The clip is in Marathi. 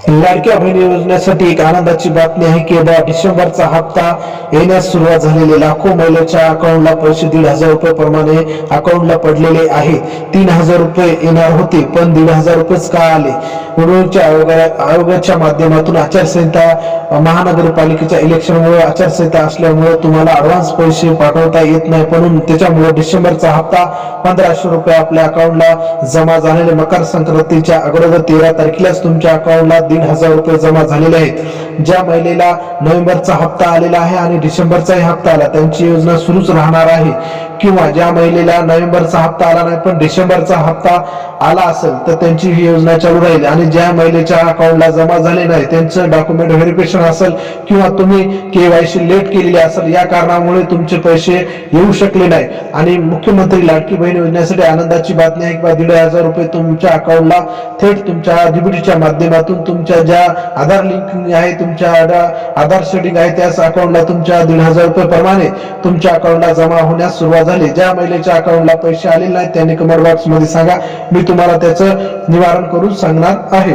लाडक्या बहिणी योजनेसाठी एक आनंदाची बातमी आहे की डिसेंबरचा हप्ता येण्यास सुरुवात झालेली लाखो महिलांच्या अकाउंटला पैसे 1,500 रुपये प्रमाणे अकाउंटला पडलेले आहेत. 3,000 रुपये येणार होते पण 1,500 रुपयेच का आले. निवडणुकीच्या आयोगाच्या माध्यमातून आचारसंहिता महानगरपालिकेच्या इलेक्शनमुळे आचारसंहिता असल्यामुळे तुम्हाला ऍडव्हान्स पैसे पाठवता येत नाही, म्हणून त्याच्यामुळे डिसेंबरचा हप्ता 1,500 रुपये आपल्या अकाउंटला जमा झालेले. मकर संक्रांतीच्या अगोदर 13 तारखेलाच तुमच्या अकाउंटला 1,500 रुपये जमा झालेले आहेत. ज्या महिलेला नोव्हेंबरचा हप्ता आलेला आहे आणि डिसेंबरचाही हप्ता आला त्यांची योजना सुरूच राहणार आहे, किंवा ज्या महिलेला नोव्हेंबरचा हप्ता आला नाही पण डिसेंबरचा हप्ता आला असेल तर त्यांची ही योजना चालू राहील. आणि ज्या महिलेच्या अकाउंटला जमा झाले नाही त्यांचं डॉक्युमेंट व्हेरिफिकेशन असेल किंवा तुम्ही KYC लेट केलेली असेल या कारणामुळे तुमचे पैसे येऊ शकले नाही. आणि मुख्यमंत्री लाडकी बहीण योजनेसाठी आनंदाची बातमी आहे की 1,500 रुपये तुमच्या अकाउंटला थेट तुमच्या DBTच्या माध्यमातून तुमच्या ज्या आधार लिंकिंग आहे तुमच्या आधार सेटिंग आहे त्याच अकाउंटला तुमच्या 1,500 रुपये प्रमाणे तुमच्या अकाउंटला जमा होण्यास सुरुवात झाली. ज्या महिलेच्या अकाउंटला पैसे आलेले नाहीत त्यांनी कमेंट बॉक्स मध्ये सांगा, मी तुम्हाला त्याचं निवारण करून सांगणार आहे.